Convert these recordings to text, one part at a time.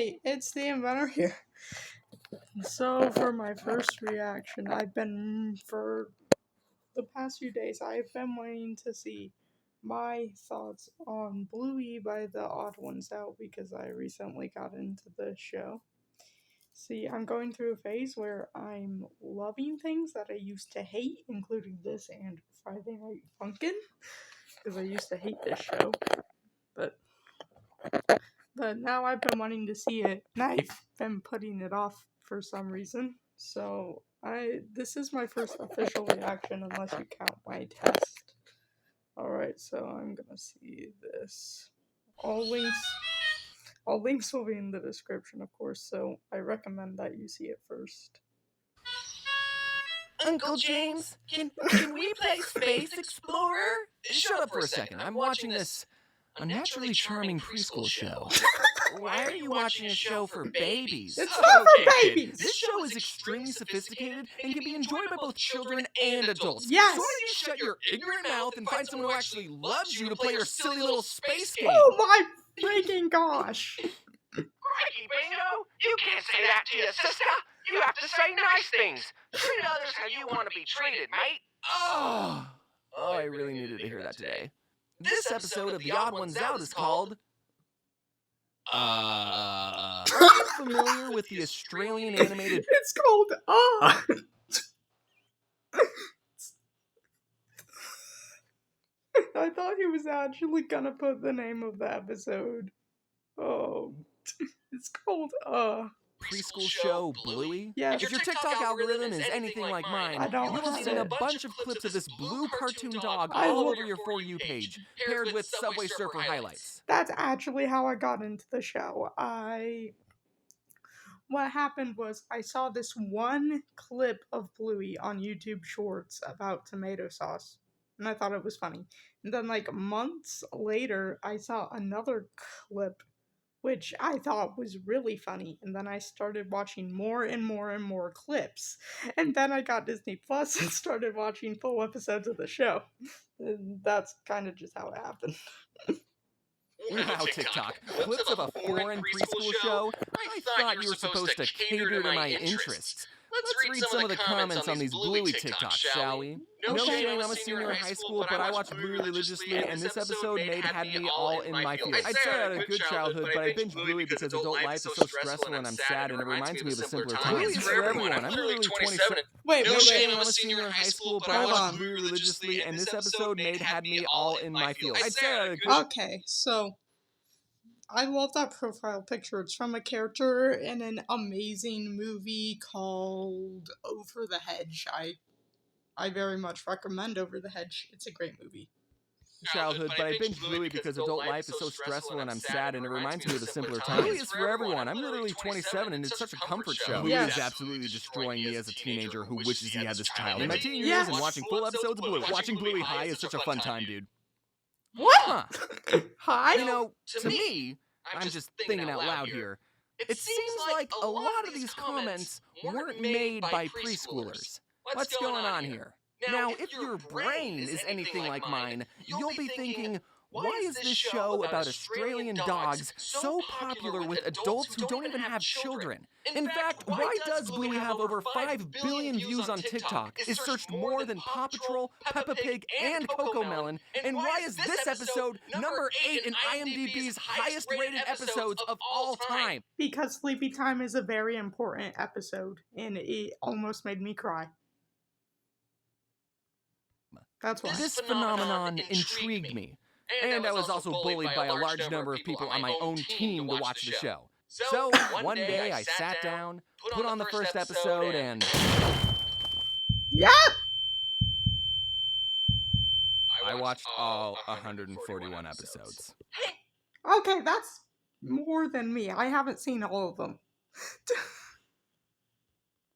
Hey, it's the inventor here. So, for my first reaction, for the past few days, I've been waiting to see my thoughts on Bluey by the Odd Ones Out because I recently got into the show. See, I'm going through a phase where I'm loving things that I used to hate, including this and Friday Night Funkin', because I used to hate this show. But now I've been wanting to see it, and I've been putting it off for some reason. So this is my first official reaction, unless you count my test. Alright, so I'm gonna see this. All links will be in the description, of course, so I recommend that you see it first. Uncle James, can we play Space Explorer? Shut up for a second. I'm watching this unnaturally charming preschool show. Why are you watching a show for babies? It's not for babies! This show is extremely sophisticated and can be enjoyed by both children and adults. Yes! So why don't you shut your ignorant mouth and find someone who actually loves you to play your silly little space game? Oh my freaking gosh! Crikey, Bingo! You can't say that to your sister! You have to say nice things! Treat others how you want to be treated, mate! Oh, I really needed to hear that today. This episode of The Odd Ones Out is called... Are you familiar with the Australian animated... It's called, I thought he was actually gonna put the name of the episode. Oh, it's called, preschool show Bluey? Yes. If your TikTok algorithm is anything like mine, you will have seen a bunch of clips of this blue cartoon dog all over your For You page, paired with Subway Surfer highlights. That's actually how I got into the show. What happened was I saw this one clip of Bluey on YouTube Shorts about tomato sauce, and I thought it was funny. And then, like, months later, I saw another clip which I thought was really funny, and then I started watching more and more and more clips, and then I got Disney Plus and started watching full episodes of the show. And that's kind of just how it happened. Wow, TikTok. Clips of a foreign preschool show? I thought you were supposed to cater to my interests. Let's read some of the comments on these Bluey TikToks, shall we? No shame, I'm a senior in high school, but I watch Bluey religiously, and this episode had me all in my feels. I'd say I had a good childhood, but I binge Bluey because adult life is so stressful and I'm sad, and it reminds me of a simpler time. Bluey's for everyone. I'm literally 27. Wait, No shame, I'm a senior in high school, but I watch Bluey religiously, and this episode had me all in my feels. I'd say I had a good... Okay, so... I love that profile picture. It's from a character in an amazing movie called Over the Hedge. I very much recommend Over the Hedge. It's a great movie. Childhood, but I binge Bluey because adult life is so stressful and I'm sad, and it reminds me of a simpler time. Bluey is for everyone. I'm literally 27 and it's such a comfort show. Bluey is absolutely destroying me as a teenager who wishes he had this child. In my teen years and watching full episodes of Bluey. Watching Bluey high is such a fun time, dude. What? Huh. Hi? You know, to me, I'm just thinking out loud here. It seems like a lot of these comments weren't made by preschoolers. What's going on here? Now, if your brain is anything like mine, you'll be thinking, why is this show about Australian dogs so popular with adults who don't even have children? In fact, why does Bluey have over 5 billion views on TikTok, is searched more than Paw Patrol, Peppa Pig, and Cocomelon, and why is this episode number 8 in IMDb's highest-rated episodes of all time? Because Sleepy Time is a very important episode, and it almost made me cry. That's why. This phenomenon intrigued me. And I was also bullied by a large number of people on my own team to watch the show. So, one day I sat down, put on the first episode, and... Yeah! I watched all 141 episodes. Okay, that's more than me. I haven't seen all of them.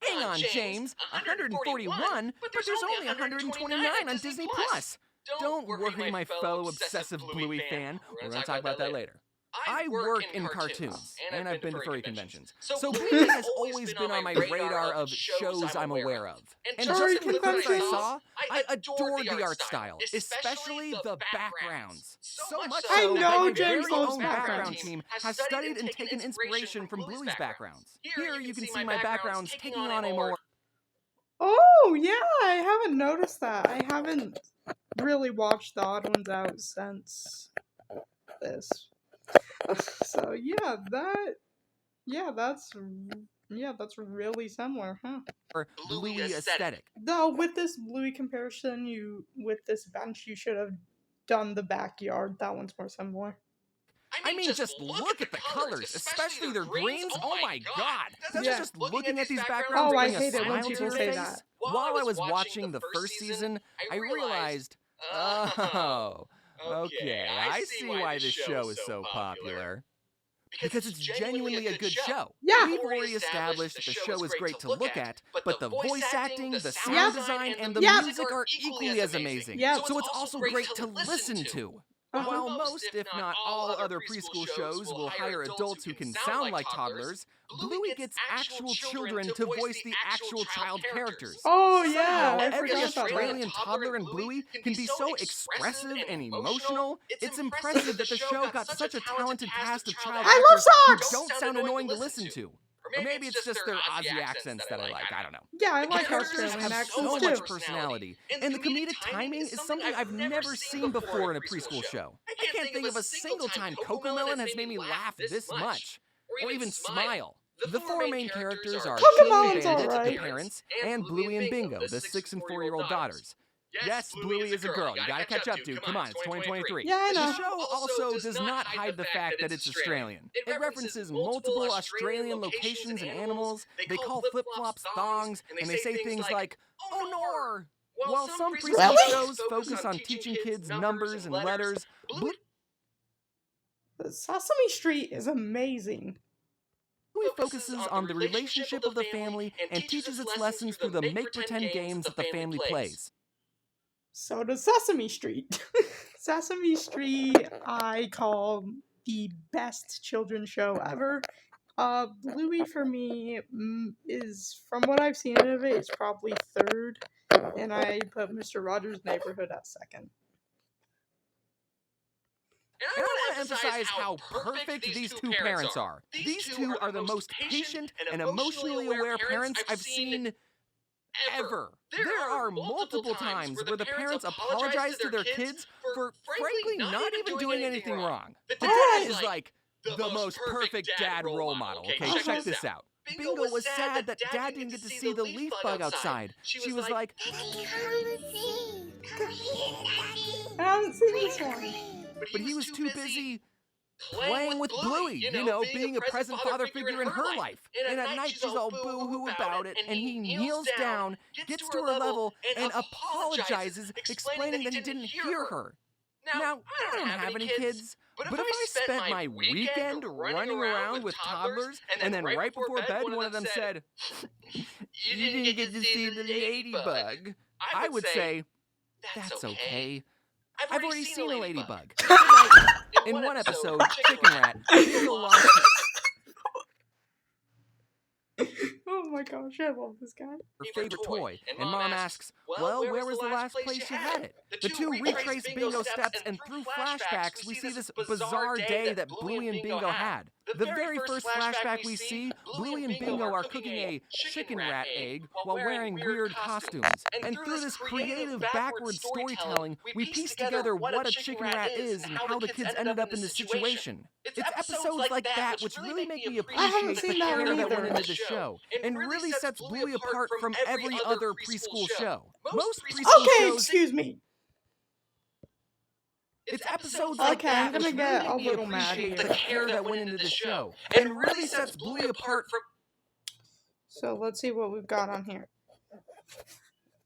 Hang on, James. 141? But there's only 129 on Disney Plus. Don't worry, my fellow obsessive Bluey fan. We're going to talk about that later. I work in cartoons, and I've been to furry conventions. So Bluey has always been on my radar of shows I'm aware of. And just from the clips I saw, I adored the art style, especially the backgrounds. So much I so that know my James very loves own background backgrounds. team has studied and taken inspiration from Bluey's backgrounds. Here you can see my backgrounds taking on a more... Oh, yeah, I haven't noticed that. I haven't really watched the Odd Ones Out since this. So, that's really similar, huh? Bluey aesthetic. Though, with this Bluey comparison, with this bench, you should have done the backyard. That one's more similar. I mean, just look at the colors, especially their greens. Oh my god! That's Yeah. just looking at these backgrounds Oh, I bring a hate it when smile to people your say face. that. While I was watching the first season, I realized, oh, okay, I see why this show is so popular. Because it's genuinely a good show. Yeah. We've already established that the show is great to look at, but the voice acting, the sound Yep. design, and the Yep. music are equally as amazing. Yep. So it's also great to listen to. While most, if not all, other preschool shows will hire adults who can sound like toddlers, Bluey gets actual children to voice the actual child characters. Oh, yeah, I Every forgot about Australian that. toddler in Bluey can be so expressive and emotional. It's impressive that the show got such a talented cast of child I love actors who socks! don't sound annoying to listen to. Or maybe it's just their Aussie accents that I like, I don't know. Yeah, I The like characters Australian have so accents much too. personality, and the comedic timing is something I've never seen before in a preschool show. I can't think of a single time Cocomelon has made me laugh this much, or even smile. The four main characters are Caillou and Cocomelon's Bandit, the alright. parents, and Bluey and Bingo, the 6- and 4-year-old daughters. Yes, Bluey is a girl. You gotta catch up, dude. Come on, it's 2023. Yeah, I know. The show also does not hide the fact that it's Australian. It references multiple Australian locations and animals. They call flip-flops thongs, and they say things like, "Oh, nor!" While some preschool shows focus on teaching kids numbers and letters, Sesame Street is amazing. Bluey focuses on the relationship of the family and teaches its lessons through the make-pretend games that the family plays. So does Sesame Street. Sesame Street, I call the best children's show ever. Bluey for me is, from what I've seen of it, is probably third, and I put Mr. Rogers' Neighborhood at second. And I want to emphasize how perfect these two parents are. These two are the most patient and emotionally aware parents I've seen ever. There are multiple times where the parents apologize to their kids for frankly not even doing anything wrong. The dad is like the most perfect dad role model. Okay, check this out. Bingo was sad that dad didn't get to see the leaf bug outside. She was like, I haven't seen this one. but he was too busy playing with Bluey, you know, being a present father figure in her life. And at night she's all boo-hoo about it, and he kneels down, gets to her level, and apologizes, explaining that he didn't hear her. Now, I don't have any kids, but if I spent my weekend running around with toddlers, and then right before bed one of them said, "You didn't get to see the ladybug," I would say, "That's okay. I've already seen a ladybug." In one episode, Chicken Rat, Bingo lost Oh my gosh, I love this guy. her favorite toy, and Mom asks, "Well, where was the last place you had it?" The two retrace Bingo steps, and through flashbacks, we see this bizarre day that Bluey and Bingo had. The very first flashback we see, Bluey and Bingo are cooking a chicken rat egg while wearing weird costumes. And through this creative backward storytelling, we piece together what a chicken rat is and how the kids ended up in this situation. It's episodes like that which really make me appreciate the care that went into the show, and really sets Bluey apart from every other preschool show. Most preschool Okay, shows... excuse me. It's episodes like Okay, that I'm gonna which get really a make me little mad appreciate here. the care that went into the show, and really sets Bluey apart from... So let's see what we've got on here.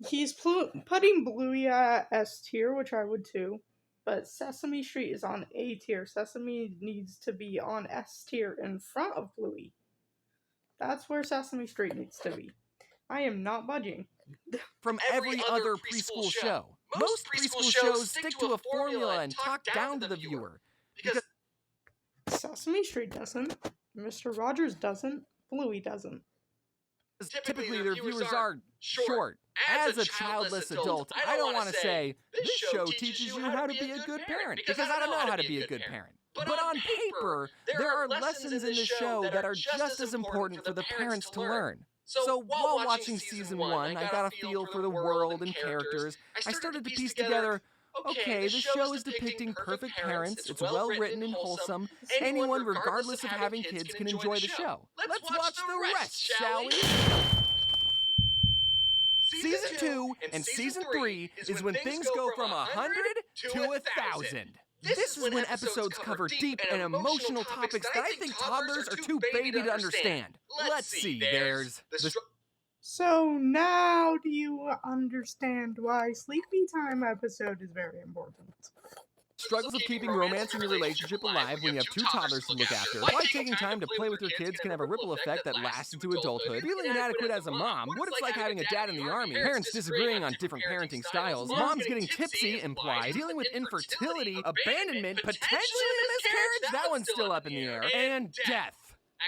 He's putting Bluey at S tier, which I would too. But Sesame Street is on A tier. Sesame needs to be on S tier in front of Bluey. That's where Sesame Street needs to be. I am not budging. From every other preschool show. Most preschool shows stick to a formula and talk down to the viewer. Sesame Street doesn't. Mr. Rogers doesn't. Bluey doesn't. Typically, their viewers are short. As a childless adult, I don't want to say, this show teaches you how to be a good parent, because I don't know how to be a good parent. But on paper, there are lessons in the show that are just as important for the parents to learn. So while watching season 1, I got a feel for the world and characters. I started to piece together, okay, this show is depicting perfect parents, it's well written and wholesome. Anyone, regardless of having kids, can enjoy the show. Let's watch the rest, shall we? Season 2 and Season 3 is when things go from 100 to 1,000. This is when episodes cover deep and emotional topics that I think toddlers are too baby to understand. Let's see, there's the... So now do you understand why Sleepy Time episode is very important? Struggles of keeping romance in your relationship alive when you have 2 toddlers to look after. Why taking time to play with your kids can have a ripple effect that lasts into adulthood. Feeling inadequate as a mom. What it's like having a dad in the army. Parents disagreeing on different parenting styles. Moms getting tipsy, implied. Dealing with infertility, abandonment, potentially miscarriage. That one's still up in the air. And death.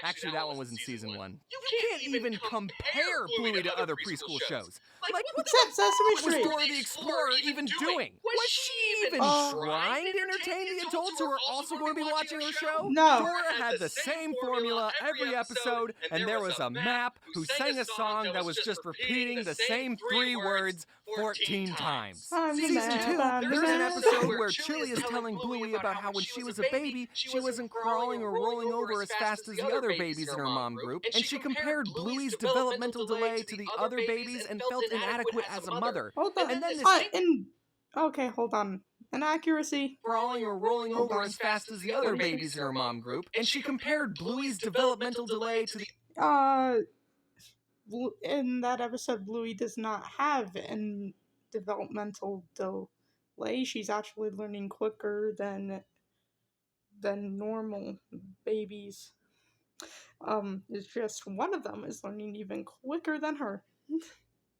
Actually, that one was in season 1. You can't even compare Bluey to other preschool shows. Like, Except Sesame what was Street. Dora the Explorer even doing? Was she even trying to entertain the adults who are also going to be watching her show? No. Dora had the same formula every episode, and there was a map who sang a song that was just repeating the same 3 words 14 times. Season 2, there's an episode where Chili is telling Bluey about how when she was a baby, she wasn't crawling or rolling over as fast as the other babies in her mom group, and she compared Bluey's developmental delay to the other babies and felt inadequate as a mother. Hold on. And then this Okay, hold on. Inaccuracy. crawling or rolling over as fast as the other babies in her mom group, and she compared Bluey's developmental delay to the... In that episode, Bluey does not have an developmental delay. She's actually learning quicker than normal babies. It's just one of them is learning even quicker than her.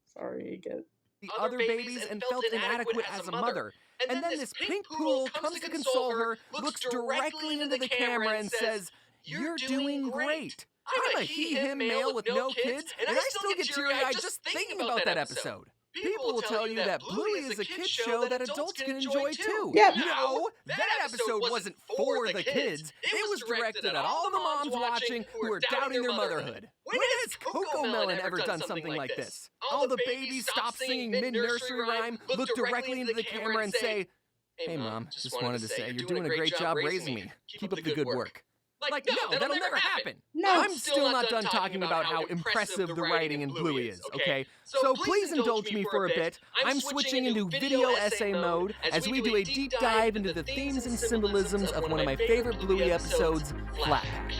Sorry, I get the other babies and felt inadequate as a mother. And then this pink poodle comes to console her, looks directly into the camera and says, "You're doing great." I'm a he-him male with no kids, and I still get teary-eyed just thinking about that episode. People will tell you that Bluey is a kid show that adults can enjoy too. Yep. No, that episode wasn't for the kids. It was directed at all the moms watching who are doubting their motherhood. When has Coco Melon ever done something like this? All the babies stop singing mid-nursery rhyme, look directly into the camera and say, "Hey mom, just wanted to say you're doing a great job raising me. Keep up the good work." Like, no, that'll never happen. No. I'm still not done talking about how impressive the writing in Bluey is, okay? So please indulge me for a bit. I'm switching into video essay mode as we do a deep dive into the themes and symbolisms of one of my favorite Bluey episodes, Flat Pack.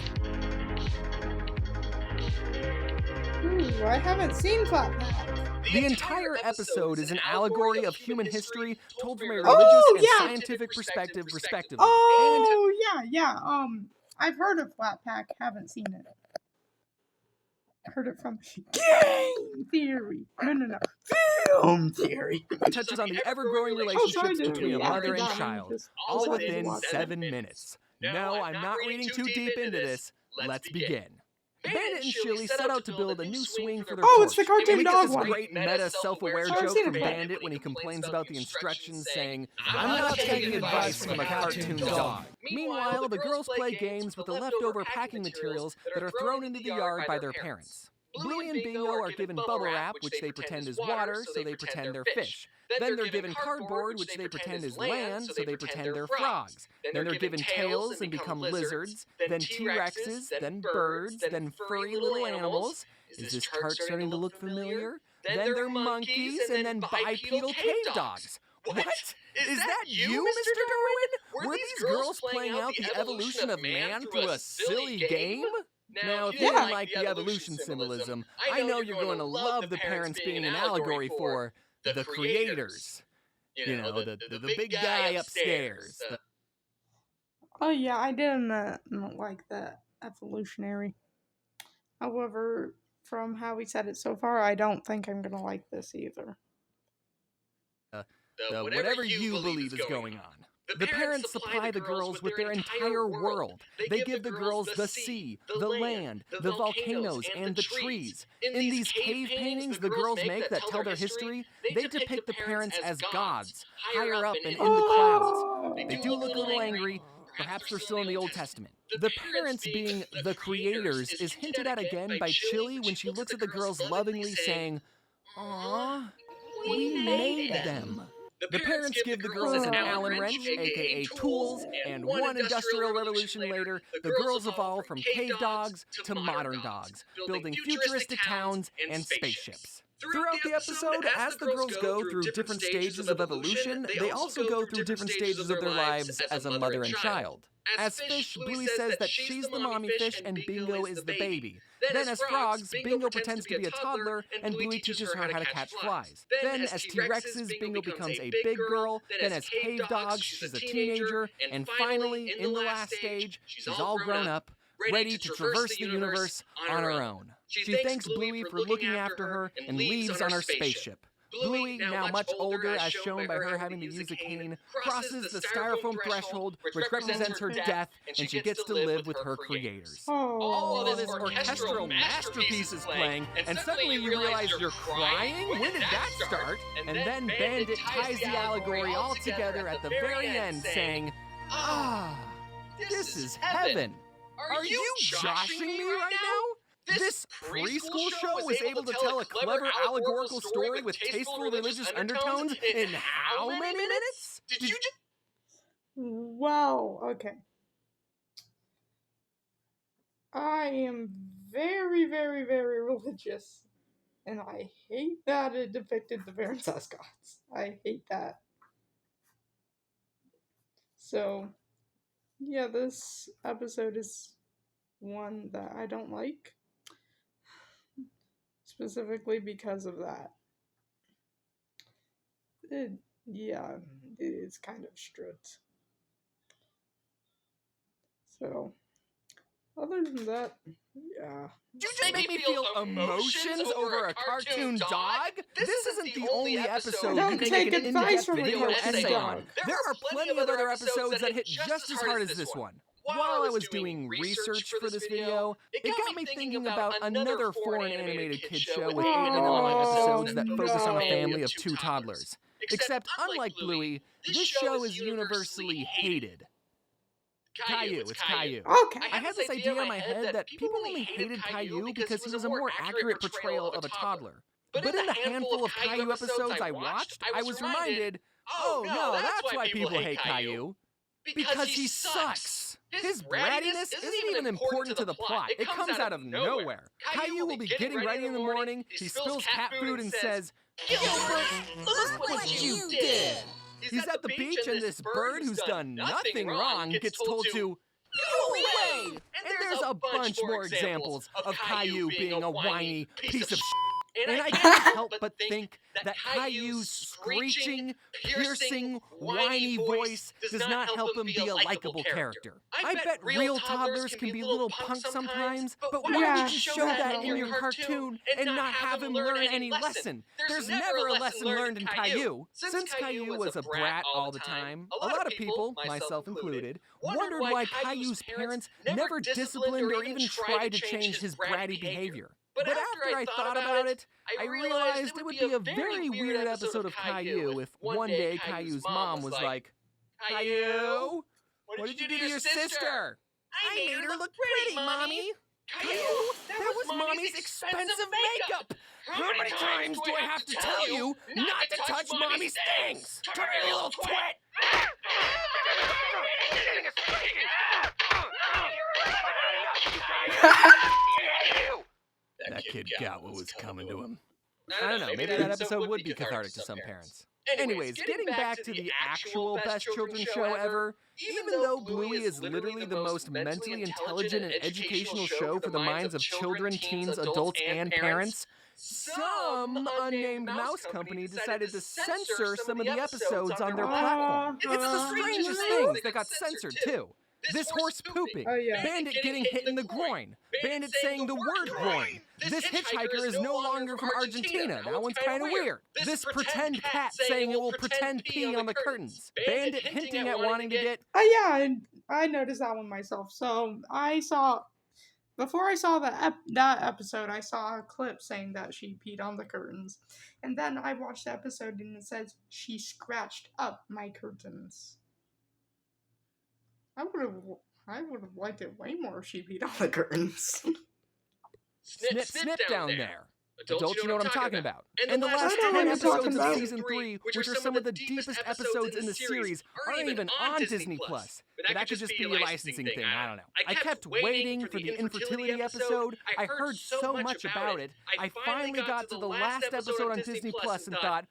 Ooh, I haven't seen Flat Pack. The entire episode is an allegory of human history told from a religious and scientific perspective, respectively. Oh, yeah. I've heard of Flat Pack, haven't seen it. I heard it from Game Theory. No. Film Theory. It touches on the ever-growing relationships between a mother and child, all within 7 minutes. No, I'm not reading too deep into this. Let's begin. Bandit and Chili set out to build a new swing for their porch. It's the cartoon dog this one. great meta self-aware I've joke seen from it. Bandit when he complains about the instructions saying, "I'm not taking advice from a cartoon dog." Meanwhile, the girls play games with the leftover packing materials that are thrown into the yard by their parents. Bluey and Bingo are given bubble wrap, which they pretend is water, so they pretend they're fish. Then they're given cardboard, which they pretend is land, so they pretend they're frogs. Then they're given tails and become lizards, then T-Rexes, then birds, then furry little animals. Is this chart starting to look familiar? Then they're monkeys, and then bipedal cave dogs. What? Is that you, Mr. Darwin? Were these girls playing out the evolution of man through a silly game? Now, if you didn't like the evolution symbolism, I know you're going to love the parents being an allegory for the creators. You know, the big guy upstairs. Oh yeah, I didn't like that evolutionary. However, from how we said it so far, I don't think I'm gonna like this either. Whatever you believe is going on. The parents supply the girls with their entire world. They give the girls the sea, the land, the volcanoes, and the trees. In these cave paintings the girls make that tell their history, they depict the parents as gods, higher up and in the clouds. They do look a little angry. Perhaps they're still in the Old Testament. The parents being the creators is hinted at again by Chili when she looks at the girls lovingly saying, "Aw, we made them." The parents give the girls an Allen wrench, aka tools, and one industrial revolution later, the girls evolve from cave dogs to modern dogs, building futuristic towns and spaceships. Throughout the episode, as the girls go through different stages of evolution, they also go through different stages of their lives as a mother and child. As fish, Bluey says that she's the mommy fish and Bingo is the baby. Then as frogs, Bingo pretends to be a toddler and Bluey teaches her how to catch flies. Then as T-Rexes, Bingo becomes a big girl. Then as cave dogs, she's a teenager. And finally, in the last stage, she's all grown up, ready to traverse the universe on her own. She thanks Bluey for looking after her and leaves on her spaceship. Bluey, now much older as shown by her having to use a cane, crosses the styrofoam threshold which represents her death, and she gets to live with her creators. All of this orchestral masterpiece is playing, and suddenly you realize you're crying? When did that start? And then Bandit ties the allegory all together at the very end saying, "Ah, this is heaven." Are you joshing me right now? This preschool show was able to tell a clever allegorical story with tasteful religious undertones in how many minutes? Did you just... Wow, okay. I am very, very, very religious, and I hate that it depicted the parents as gods. I hate that. So, yeah, this episode is one that I don't like, specifically because of that. It's kind of strict. So, other than that, yeah. Did you just make me feel emotions over a cartoon dog? This isn't the only episode you can make an in-depth video essay on. There are plenty of other episodes that hit just as hard as this one. While I was doing research for this video, it got me thinking about another foreign animated kids show with 8-minute long episodes that focus on a family of 2 toddlers. Except, unlike Bluey, this show is universally hated. Caillou, it's Caillou. Okay. I had this idea in my head that people only hated Caillou because he was a more accurate portrayal of a toddler. But in the handful of Caillou episodes I watched, I was reminded, oh no, that's why people hate Caillou. Because he sucks. His brattiness isn't even important to the plot. It comes out of nowhere. Caillou will be getting ready in the morning, he spills cat food and says, "Gilbert, look what you did!" He's at the beach and this bird who's done nothing wrong gets told to go away! And there's a bunch more examples of Caillou being a whiny piece of shit. And I can't help but think that Caillou's screeching, piercing, whiny voice does not help him be a likable character. I bet real toddlers can be little punks sometimes, but why did you show that in your cartoon and not have him learn any lesson? There's never a lesson learned in Caillou. Since Caillou was a brat all the time, a lot of people, myself included, wondered why Caillou's parents never disciplined or even tried to change his bratty behavior. But after I thought about it, I realized it would be a very weird episode of Caillou if one day Caillou's mom was like, "Caillou, what did you do to your sister?" "I made her look pretty, Mommy." "Caillou, that was Mommy's expensive makeup. How many times do I have to tell you not to touch Mommy's things? Come here, you little twit." That kid got what was coming to him. I don't know, maybe that episode would be cathartic to some parents. Anyways, getting back to the actual best children's show ever, even though Bluey is literally the most mentally intelligent and educational show for the minds of children, teens, adults, and parents, some unnamed mouse company decided to censor some of the episodes on their platform. It's the strangest things that got censored, too. this horse pooping, Oh, yeah. Bandit getting hit in the groin, Bandit saying the word groin, this hitchhiker is no longer from Argentina, that one's kinda weird, this pretend cat saying it will pretend pee on the curtains, Bandit hinting at wanting to get... Oh, yeah, I noticed that one myself. So before I saw that episode, I saw a clip saying that she peed on the curtains. And then I watched the episode and it says she scratched up my curtains. I would have liked it way more if she peed on the curtains. Snip, snip down there. Don't you know what I'm talking about? And the I last know what 10 you're talking episodes about. of Season 3, which are some of the deepest episodes in the series, aren't even on Disney+. But that could just be a licensing thing, I don't know. I kept waiting for the infertility episode. I heard so much about it. I finally got to the last episode on Disney+ and thought,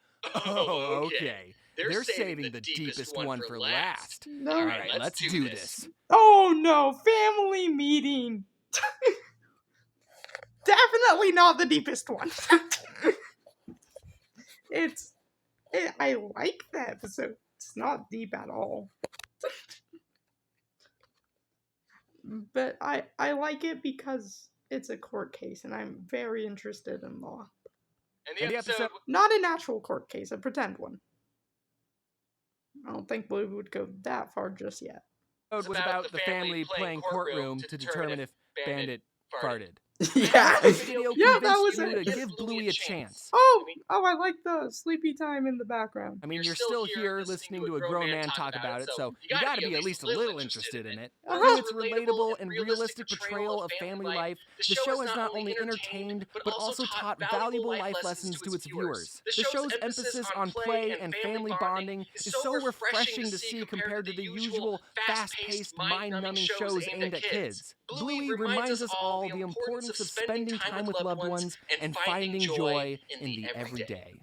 oh, okay. They're saving the deepest one for last. No. All right, let's do this. Oh no, family meeting. Definitely not the deepest one. I like the episode. It's not deep at all. But I like it because it's a court case and I'm very interested in law. And the episode... Not an actual court case, a pretend one. I don't think Bluey would go that far just yet. Was about the family playing courtroom to determine if Bandit farted. Yeah. Yeah, that was it. it. To give Bluey a chance. Oh, I like the sleepy time in the background. I mean, you're still here listening to a grown man talk about it, so you gotta be at least a little interested in it. Through its relatable and realistic portrayal of family life, the show has not only entertained, but also taught valuable life lessons to its viewers. The show's emphasis on play and family bonding is so refreshing to see compared to the usual fast-paced, mind-numbing shows aimed at kids. Bluey reminds us all the importance of spending time with loved ones and finding joy in the everyday.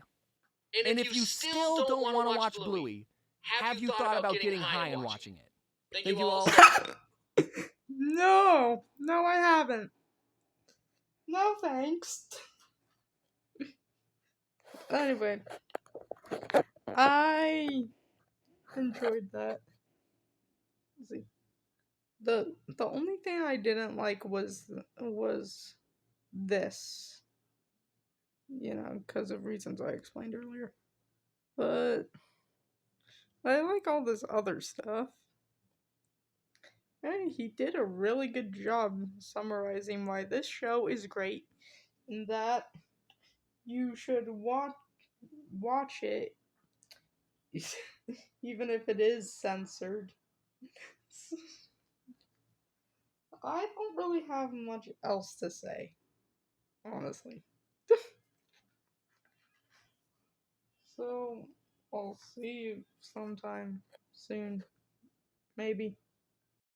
And if you still don't want to watch Bluey, have you thought about getting high and watching it? Thank you all. No, I haven't. No thanks. Anyway, I enjoyed that. Let's see. The only thing I didn't like was this. You know, because of reasons I explained earlier. But I like all this other stuff. And he did a really good job summarizing why this show is great and that you should watch it even if it is censored. I don't really have much else to say, honestly. So, I'll see you sometime soon. Maybe.